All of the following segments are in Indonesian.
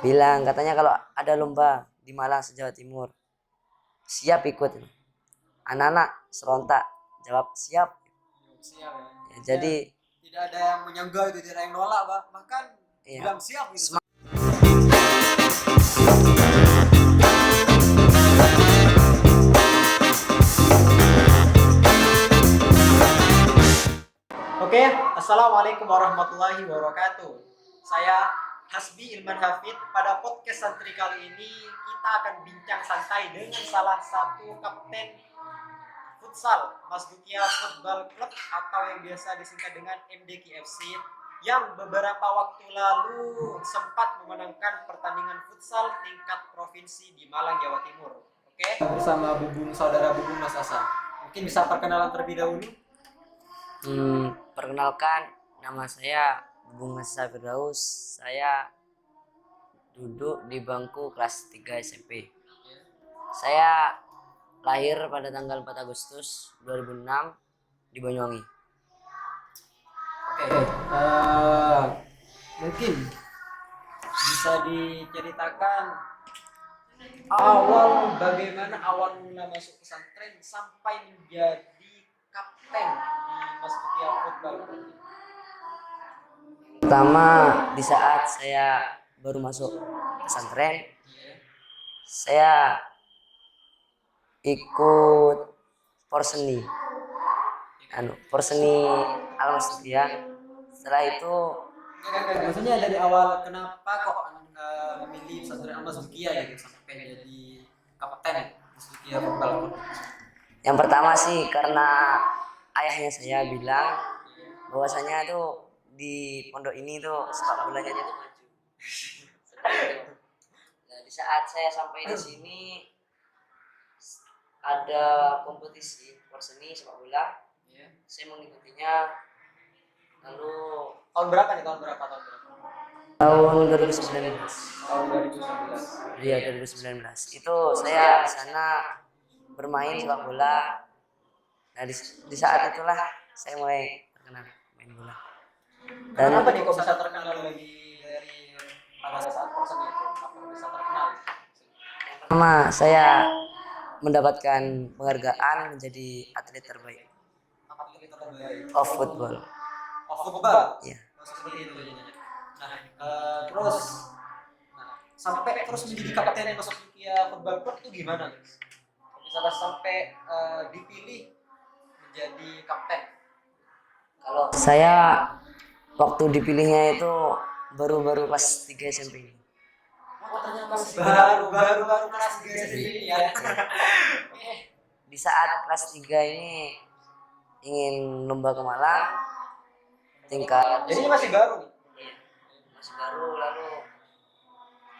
bilang katanya kalau ada lomba di Malang se-Jawa Timur siap ikut. Anak-anak serontak jawab siap. Siap ya. Ya, jadi Tidak ada yang menyanggah itu, tidak ada yang nolak, bahkan ya, bilang siap gitu. Oke, assalamualaikum warahmatullahi wabarakatuh. Saya Hasbi Ilman Hafid. Pada podcast santri kali ini kita akan bincang santai dengan salah satu kapten futsal Masdukia Football Club atau yang biasa disingkat dengan MDKFC yang beberapa waktu lalu sempat memenangkan pertandingan futsal tingkat provinsi di Malang, Jawa Timur. Oke, bersama saudara Bubung Mas Asa. Mungkin bisa perkenalan terlebih dahulu. Perkenalkan, nama saya Bung Nasa Firdaus. Saya duduk di bangku kelas 3 SMP. Saya lahir pada tanggal 4 Agustus 2006 di Banyuwangi. Oke, mungkin bisa diceritakan bagaimana awal mula masuk pesantren sampai menjadi kapten di Masdukia Football Club. Pertama, di saat saya baru masuk pesantren, saya ikut porseni Al Masdukia. Setelah itu Maksudnya dari awal kenapa kok memilih pesantren Al Masdukia gitu sampai jadi kapten Masdukia Football Club? yang pertama sih karena ayahnya saya bilang bahwasanya tuh di pondok ini tuh sepak bolanya tuh maju. Nah, di saat saya sampai di sini ada kompetisi porseni sepak bola, saya mengikutinya. Lalu Tahun berapa? tahun 2019. Tahun 2019. Iya, 2019. Itu saya di sana bermain sepak bola. Nah, di saat itulah saya mulai terkenal main bola. Dan apa nih kok bisa terkenal lagi dari pada saat porseni itu? Apa bisa terkenal? Pertama, saya mendapatkan penghargaan menjadi atlet terbaik Atlet terbaik of football. Football. Iya. Seperti itu jadinya. Nah, terus sampai terus menjadi kapten Masdukia Football Club itu gimana, guys? Misalnya sampai dipilih menjadi kapten. Kalau saya waktu dipilihnya itu baru kelas 3 SMP. Oh, ternyata baru kelas 3 SMP ini ya. Di saat kelas 3 ini ingin lomba ke Malang tingkat. Jadi ini masih baru nih. Iya, masih baru. Lalu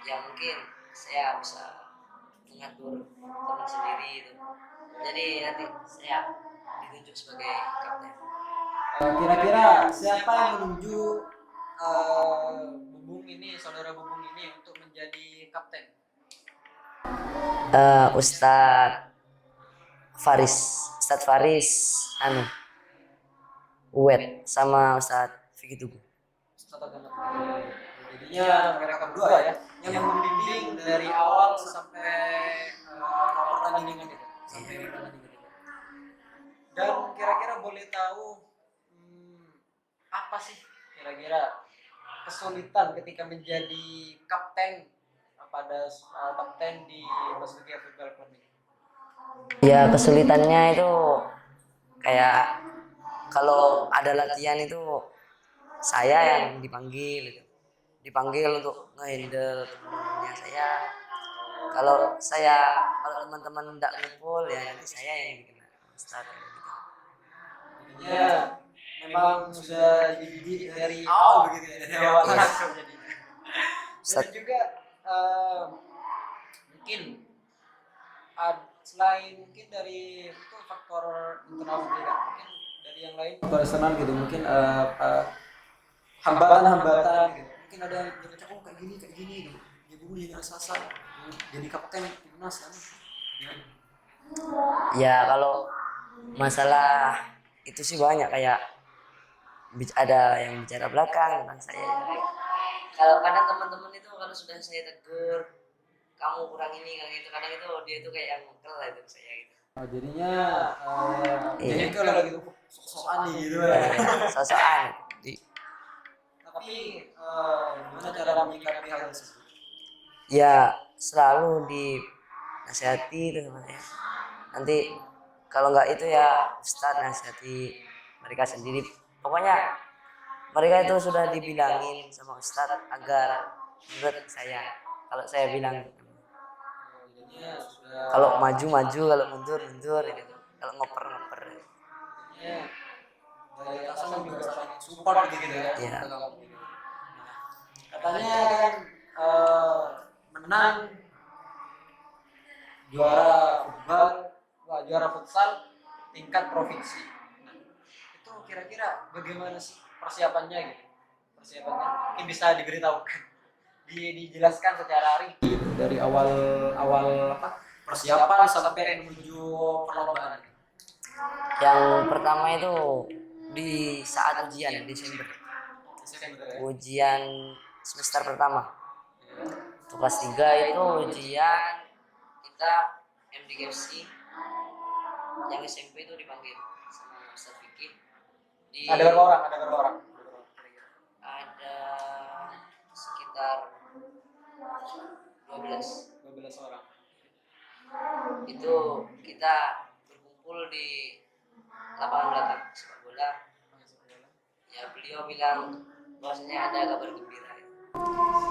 ya mungkin saya bisa mengatur teman sendiri itu. Jadi nanti saya ditunjuk sebagai kapten. Kira-kira siapa yang menunjuk saudara Bubung ini untuk menjadi kapten? Ustadz Faris Uwet sama Ustadz Vicky Tugu. Jadinya mereka berdua ya yang membimbing dari awal sampai pertandingan itu. Dan kira-kira boleh tahu apa sih kira-kira kesulitan ketika menjadi kapten di Masdukia Football Club ini? Ya, kesulitannya itu kayak kalau ada latihan itu saya yang dipanggil untuk ngehandle teman-temannya saya. Kalau teman-teman tidak ngumpul ya nanti saya yang bikin start gitu. Jadinya memang sudah dididik dari awal begitu ya, dari awal langsung jadinya. Dan juga mungkin selain mungkin dari itu faktor internal sendiri kan, mungkin dari yang lain faktor eksternal gitu, mungkin hambatan gitu, mungkin ada yang berkata kayak gini gitu, ya gue jadi raksasa jadi kapten timnas kan ya. Kalau masalah itu sih banyak, kayak ada yang bicara belakang tentang saya. Kalau kadang teman-teman itu kalau sudah saya tegur, kamu kurang ini kayak gitu, kadang itu dia itu kayak yang ngokel lah itu saya gitu. Jadinya Iya. jadi kalau gitu sok-sokan nih gitu ya. Sosokan di Tapi gimana cara menyikapi hal tersebut? ya selalu dinasihati itu namanya. Nanti kalau nggak itu ya Ustadz nasihati mereka sendiri. Pokoknya mereka itu sudah dibilangin sama Ustadz agar menurut saya. Kalau saya bilang Jadinya sudah kalau maju maju, kalau mundur mundur gitu. Kalau ngoper ngoper. jadinya dari atasan juga saling support gitu ya. Iya. ke kamu gitu. Katanya kan menang juara futsal tingkat provinsi. Nah, itu kira-kira bagaimana sih persiapannya gitu? Persiapannya mungkin bisa diberitahukan, dijelaskan secara rinci gitu, dari awal apa persiapan sampai menuju perlombaan. Yang pertama itu di saat ujian Desember. Desember ya. Ujian semester pertama. Untuk kelas 3 itu ujian kita MDKFC. Yang SMP itu dipanggil sama Ustadz Vicky. Ada berapa orang? Ada sekitar 12 orang. itu kita berkumpul di lapangan belakang sepak bola. Ya beliau bilang bahwasanya ada kabar gembira.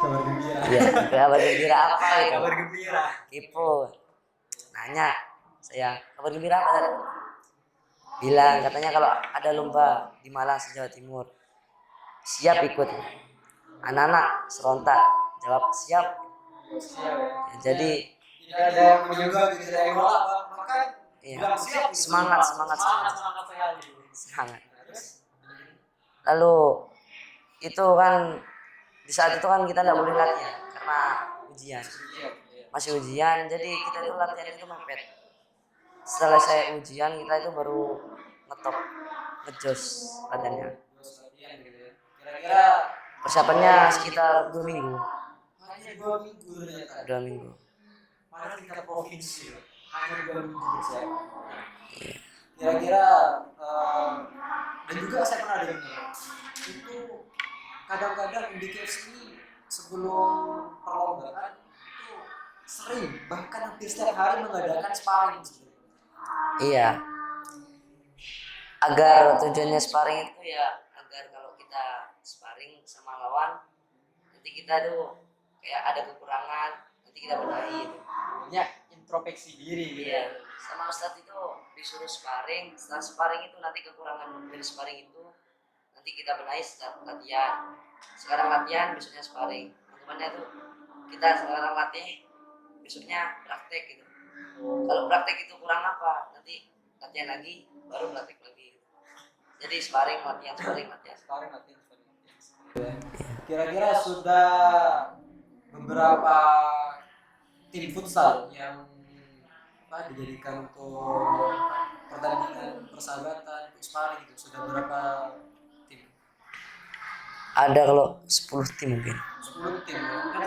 Kabar gembira. Iya, kabar gembira apa itu? Kabar gembira. Kipo nanya saya kabar gembira apa tadi? Bilang katanya kalau ada lomba di Malang Jawa Timur siap ikut. Anak-anak serontak jawab siap. Siap ya. Jadi tidak ada yang menyoga, tidak ada yang menolak, maka iya, bilang siap gitu. semangat sekali. semangat. Lalu itu kan di saat itu kan kita nggak boleh latihan karena ujian, masih ujian, jadi kita itu latihan itu mepet. Setelah saya ujian kita itu baru ngetop ngejos latihannya. Kira-kira Persiapannya sekitar 2 minggu. hanya 2 minggu ternyata. 2 minggu. Padahal tingkat provinsi hanya 2 minggu persiapan. Kira-kira dan juga saya pernah dengar itu kadang-kadang di KFC ini sebelum perlombaan itu sering bahkan hampir setiap hari mengadakan sparring. Iya. Agar tujuannya sparring itu ya agar kalau kita sparring sama lawan nanti kita tuh kayak ada kekurangan nanti kita benahi. Ya introspeksi diri gitu. Iya. Sama Ustadz itu disuruh sparring, setelah sparring itu nanti kekurangan dari sparring itu nanti kita benahi setelah latihan. Sekarang latihan, besoknya sparring. Teman-temannya tuh kita sekarang latih, besoknya praktek gitu. Kalau praktek itu kurang apa, nanti latihan lagi, baru praktek lagi. Jadi sparring latihan. Kira-kira sudah beberapa tim futsal yang dijadikan untuk pertandingan persahabatan, untuk sparring itu sudah berapa tim? Ada kalau 10 tim mungkin. 10 tim. Yang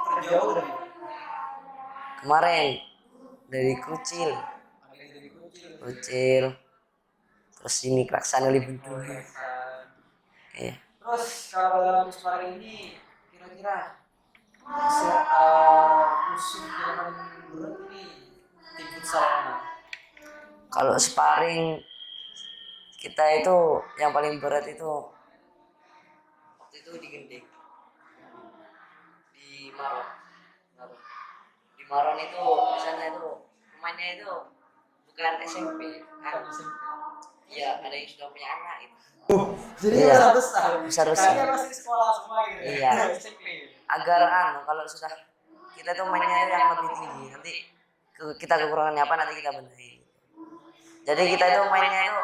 terjauh dari Kemarin dari Krucil, terus ini Klaksana Libuntu. Iya. Terus kalau dalam sparring ini kira-kira musuh yang paling berat ini tim futsal mana? Kalau sparring kita itu yang paling berat itu waktu itu di Gending, di Maron. Di Maron itu di sana itu pemainnya itu bukan SMP kan? Iya, ada yang sudah punya anak itu. Jadi Iya. besar. Kayaknya masih sekolah semua gitu. Iya. SMP. Agar kalau sudah kita tuh mainnya yang lebih tinggi nanti kita kekurangannya apa nanti kita benahi. Jadi kita itu mainnya itu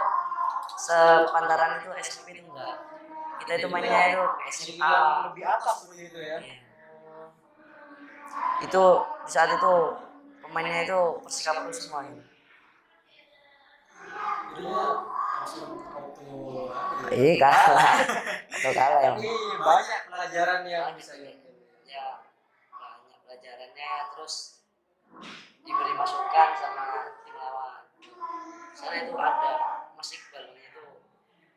sepantaran itu SMP itu enggak. Kita itu mainnya itu SMA lebih atas begitu ya. Iya. Itu di saat itu pemainnya itu Persikap terus semua ini. Jadinya langsung auto Iya kalah. atau kalah ya. Tapi banyak pelajaran yang bisa diambil. Ya banyak pelajarannya, terus diberi masukan sama tim lawan. Sana itu ada Mas Iqbal itu,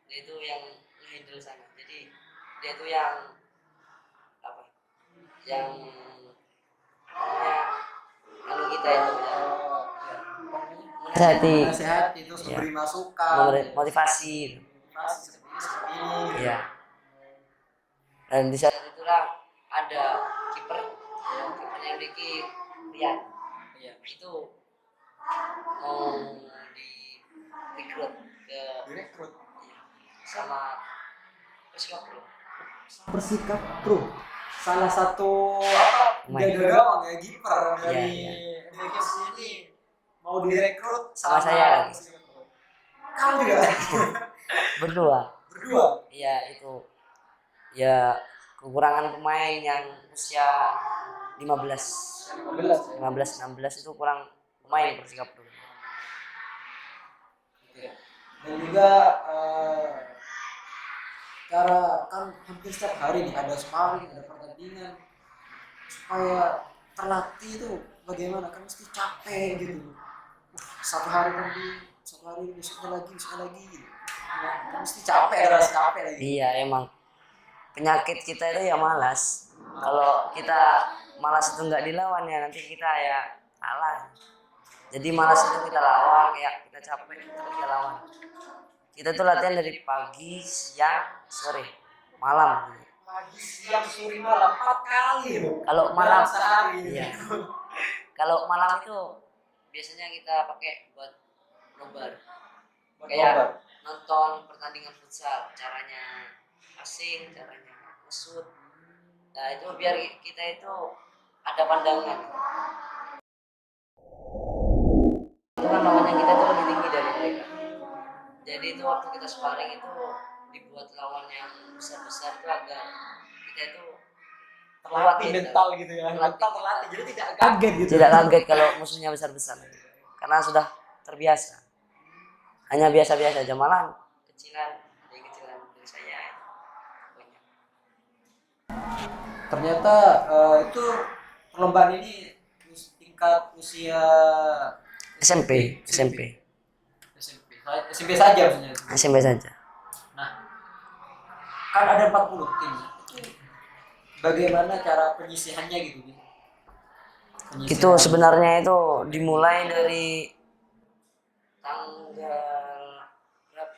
dia itu yang handle sana, jadi dia itu yang apa, yang namanya anu kita itu ya, menasihati, Menasehati terus ya, memberi masukan, memberi motivasi. motivasi seperti ini. Iya. Dan di saat itulah ada kiper, ya, kipernya Ricky Rian. Iya. Itu mau direkrut ke Direkrut sama Persikap Pro. Persikap Pro. Salah satu apa? Jaga gawang ya, kiper dari MBKS ini mau direkrut sama saya lagi. Kamu juga? Berdua. Berdua? Iya, itu ya kekurangan pemain yang usia 15 16 itu kurang pemain Persikap Pro. Dan juga cara kan hampir setiap hari nih ada sparring, ada pertandingan, supaya terlatih itu bagaimana, kan mesti capek gitu. Satu hari besoknya lagi gitu. Kan mesti capek, ada rasa capek lagi. Iya, emang penyakit kita itu ya malas. Kalau kita malas itu nggak dilawan ya nanti kita ya kalah. Jadi malas itu kita lawan, kayak kita capek kita lawan. Kita tuh latihan dari pagi, siang, sore, malam. Pagi, siang, sore, malam 4 kali loh. Kalau malam sehari. iya. Kalau malam itu biasanya kita pakai buat nobar. Kayak nonton pertandingan futsal, caranya passing, caranya nge-shoot. Nah, itu biar kita itu ada pandangan. Itu kan lawannya kita tuh lebih tinggi dari mereka. Jadi itu waktu kita sparring itu dibuat lawan yang besar-besar itu agar kita itu terlatih mental gitu ya. Mental terlatih, jadi tidak kaget gitu. Tidak kaget kalau musuhnya besar-besar. Karena sudah terbiasa. Hanya biasa-biasa aja, malah kecilan dari saya banyak. Ternyata itu perlombaan ini tingkat usia SMP saja maksudnya. SMP saja. Nah, kan ada 40 tim. Bagaimana cara penyisihannya gitu? Itu sebenarnya itu dimulai dari tanggal berapa?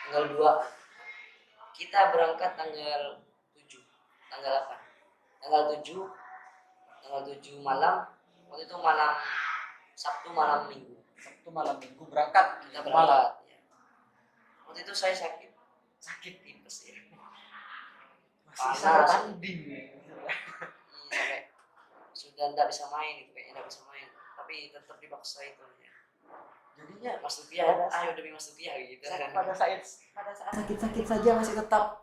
Tanggal 2. Kita berangkat tanggal 7, tanggal 8. Tanggal 7 malam. Waktu itu malam Sabtu malam Minggu berangkat. Kita berangkat. Ya. Waktu itu saya sakit tipes ya. Panas. Tanding. Sampai sudah tidak bisa main gitu, kayaknya tidak bisa main. Tapi tetap dipaksa itu ya. Jadinya Mas Tukia, ayo demi Mas Tukia gitu. Pada saat sakit-sakit saja masih tetap.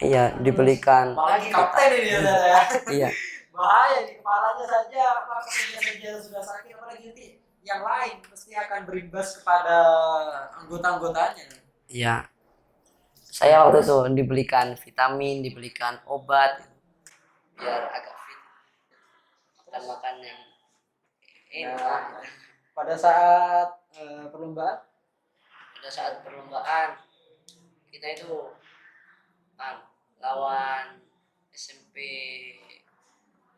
Iya, dibelikan. Apalagi kapten ini ya. Iya. Bahaya di kepalanya saja, kakinya saja sudah sakit, apalagi nanti yang lain pasti akan berimbas kepada anggota-anggotanya. Iya. Saya waktu itu dibelikan vitamin, dibelikan obat biar agak fit. Makan yang enak. Pada saat perlombaan kita itu lawan SMP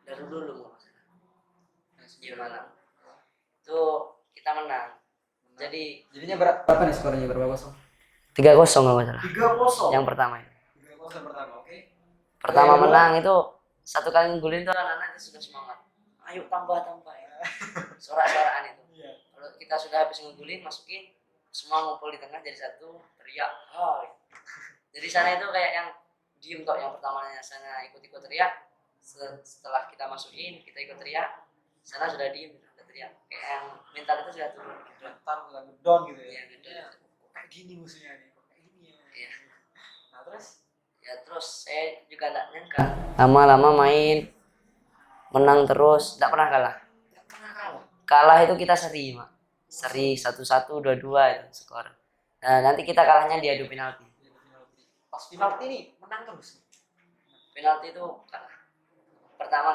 Darul dulu di Malang. Itu kita menang. Jadinya berapa nih skornya, berapa kosong? 3-0 kalau nggak salah. 3-0. Yang pertama. 3-0 pertama, oke. Pertama menang itu satu kali ngegulin tuh anak-anak itu sudah semangat. Ayo tambah ya. Sorak-sorakan itu. Iya. Kalau kita sudah habis ngegulin, masukin semua ngumpul di tengah jadi satu, teriak. Oh. Jadi sana itu kayak yang diem kok, yang pertamanya sana ikut-ikut teriak. Setelah kita masukin, kita ikut teriak. Sana sudah diem, sudah teriak. Kayak yang mental itu sudah turun. Mental sudah down gitu ya. Iya, kayak gini musuhnya nih, kayak gini ya. Iya. Nah terus saya juga tidak nyangka. Lama-lama main, menang terus, tidak pernah kalah. Kalah itu kita seri, Mak. Seri 1-1, 2-2 itu skor. Nah, nanti kita kalahnya di adu penalti. pas penalti ini menang terus. Penalti itu kalah. Pertama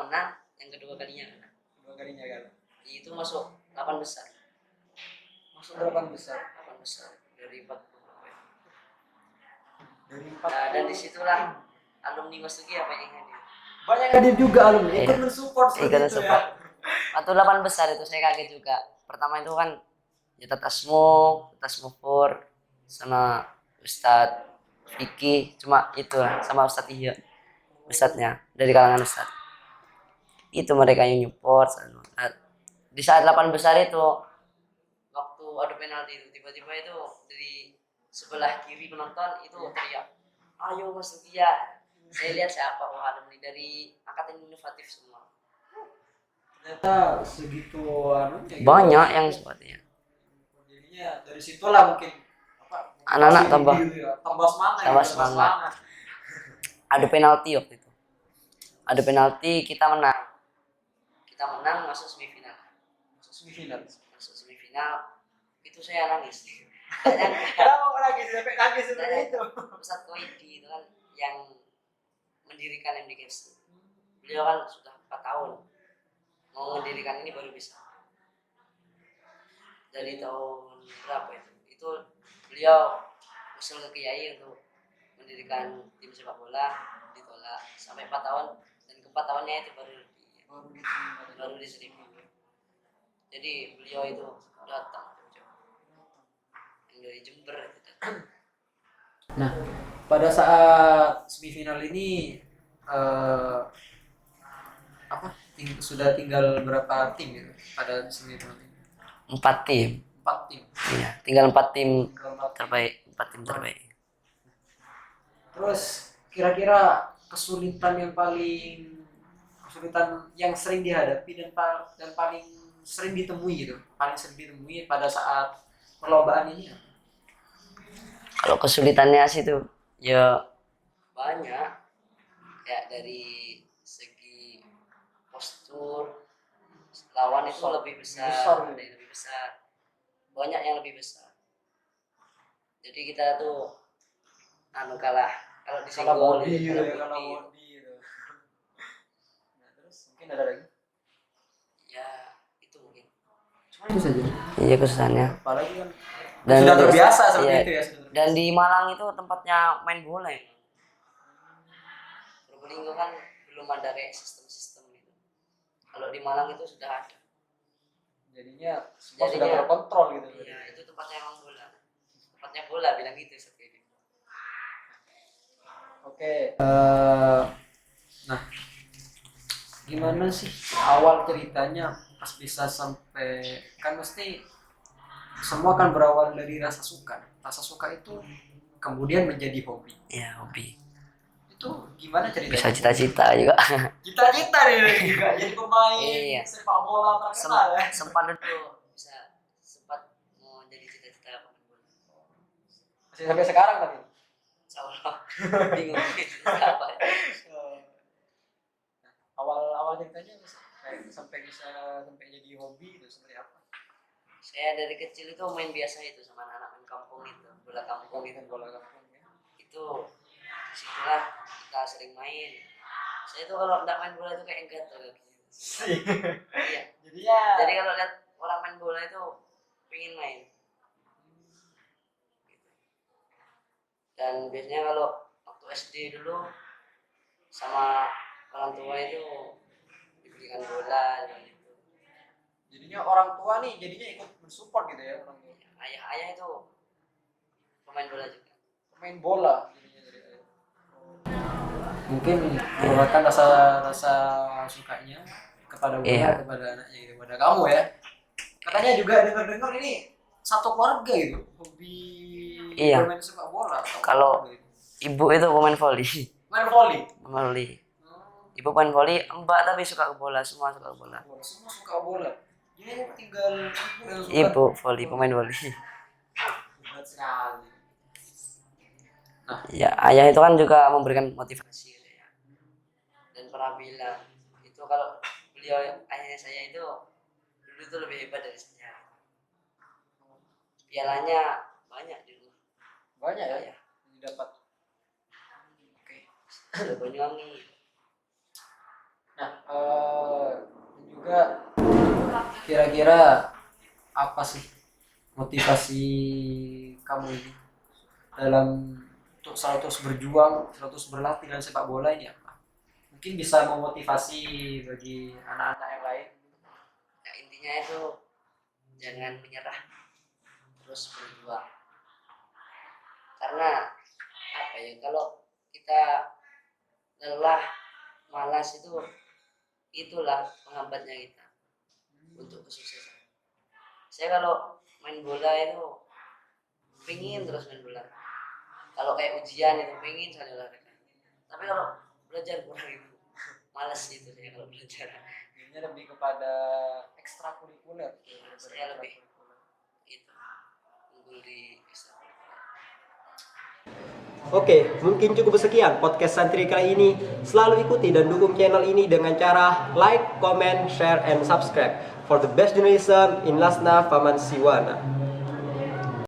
menang, yang kedua kalinya kalah. Dua kalinya kan. Itu masuk 8 besar. Masuk 8 besar. 8 besar dari 40 poin. Dari 4. Nah, dan disitulah alumni Masuki apa yang ini. Banyak hadir juga alumni ikut Iya. mensupport Ikut seperti itu mensupport. ya. Waktu 8 besar itu saya kaget juga. Pertama itu kan ya Tasmo Pur sama Ustadz Vicky, cuma itu lah, sama Ustadz Iya. Ustadznya dari kalangan Ustadz. Itu mereka yang nyupport. Nah, di saat 8 besar itu waktu adu penalti itu tiba-tiba itu dari sebelah kiri penonton itu teriak, "Ayo Mas Lukia." Saya lihat siapa, wah alumni dari angkatan inovatif semua. Ternyata segitu anunya gitu. Banyak yang sepertinya. Jadinya dari situlah mungkin Anak-anak motivasi tambah gitu ya, tambah semangat tambah gitu, semangat. Adu penalti waktu itu. Adu penalti kita menang masuk semifinal. Masuk semifinal itu saya nangis. Kenapa nangis sampai nangis seperti itu? Ustadz Koidi itu kan yang mendirikan MDKFC. Beliau kan sudah 4 tahun mau mendirikan ini baru bisa. Dari tahun berapa itu? Itu beliau usul ke Kiai untuk mendirikan tim sepak bola, ditolak sampai 4 tahun, dan ke 4 tahunnya itu baru diterima. Jadi beliau itu datang dari Jember itu datang. Nah, pada saat semifinal ini sudah tinggal berapa tim gitu pada semifinal ini? 4 tim. 4 tim. Iya, tinggal 4 tim terbaik. 4 tim terbaik. Terus kira-kira kesulitan yang sering dihadapi dan paling sering ditemui pada saat perlombaan ini. Kalau kesulitannya sih tuh ya banyak, ya dari segi postur lawan itu lebih besar, ada yang lebih besar, banyak yang lebih besar. Jadi kita tuh kalah kalau disenggol body. Nah, terus mungkin ada lagi? Ya itu mungkin. Cuma itu saja. Iya kesusahannya. Apalagi kan Dan sudah terbiasa seperti iya, itu ya. Dan di Malang itu tempatnya main bola ya. Probolinggo kan belum ada kayak sistem gitu. Kalau di Malang itu sudah ada. Jadinya sudah terkontrol gitu. Iya, itu tempatnya emang bola. Tempatnya bola bilang gitu seperti itu. Oke. Nah, gimana sih awal ceritanya pas bisa sampai, kan mesti semua kan berawal dari rasa suka. Rasa suka itu kemudian menjadi hobi. Iya, hobi. Itu gimana ceritanya? Bisa cita-cita juga. Cita-cita nih juga jadi pemain sepak bola terkenal ya. Sempat mau jadi cita-cita pemain bola. Masih sampai sekarang tapi. Insyaallah. Bingung cita apa. Awal ceritanya sampai jadi hobi itu seperti apa? Saya dari kecil itu main biasa itu sama anak-anak main kampung itu, bola kampung itu. Ya. Itu disitulah kita sering main. Saya itu kalau nggak main bola itu kayak gatel kakinya. Iya. Jadi kalau lihat orang main bola itu pengen main. Dan biasanya kalau waktu SD dulu sama orang tua itu diberikan bola dan itu. Jadinya orang tua nih ikut mensupport gitu ya orang tua. Ayah itu pemain bola juga. Pemain bola jadinya dari ayah. Mungkin merupakan rasa sukanya kepada bola, kepada anaknya gitu, kepada kamu ya. Katanya juga dengar ini satu keluarga gitu, hobi bermain sepak bola. Kalau ibu itu pemain voli. Ibu main voli, mbak tapi suka ke bola, semua suka ke bola. Semua suka bola. Jadi tinggal ibu voli, pemain voli. Hebat sekali. Nah, ya ayah itu kan juga memberikan motivasi ya. Dan pernah bilang itu kalau ayahnya saya itu dulu itu lebih hebat dari saya. Pialanya banyak di rumah. Banyak ya? dapat. Oke. Banyuwangi. Nah, juga kira-kira apa sih motivasi kamu ini dalam untuk selalu terus berjuang, selalu terus berlatih dalam sepak bola ini apa? Mungkin bisa memotivasi bagi anak-anak yang lain. Ya, intinya itu jangan menyerah, terus berjuang. Karena apa ya, kalau kita lelah, malas itulah penghambatnya kita untuk kesuksesan. Saya kalau main bola itu pengen terus main bola. Kalau kayak ujian itu pengen sekali olahraga. Tapi kalau belajar kurang itu malas itu saya kalau belajar. Ini lebih kepada ekstrakurikuler. Saya lebih itu unggul di ekstrakurikuler. Oke, mungkin cukup sekian podcast Santri kali ini. Selalu ikuti dan dukung channel ini dengan cara like, comment, share, and subscribe for the best journalism in Lasna Faman Siwana.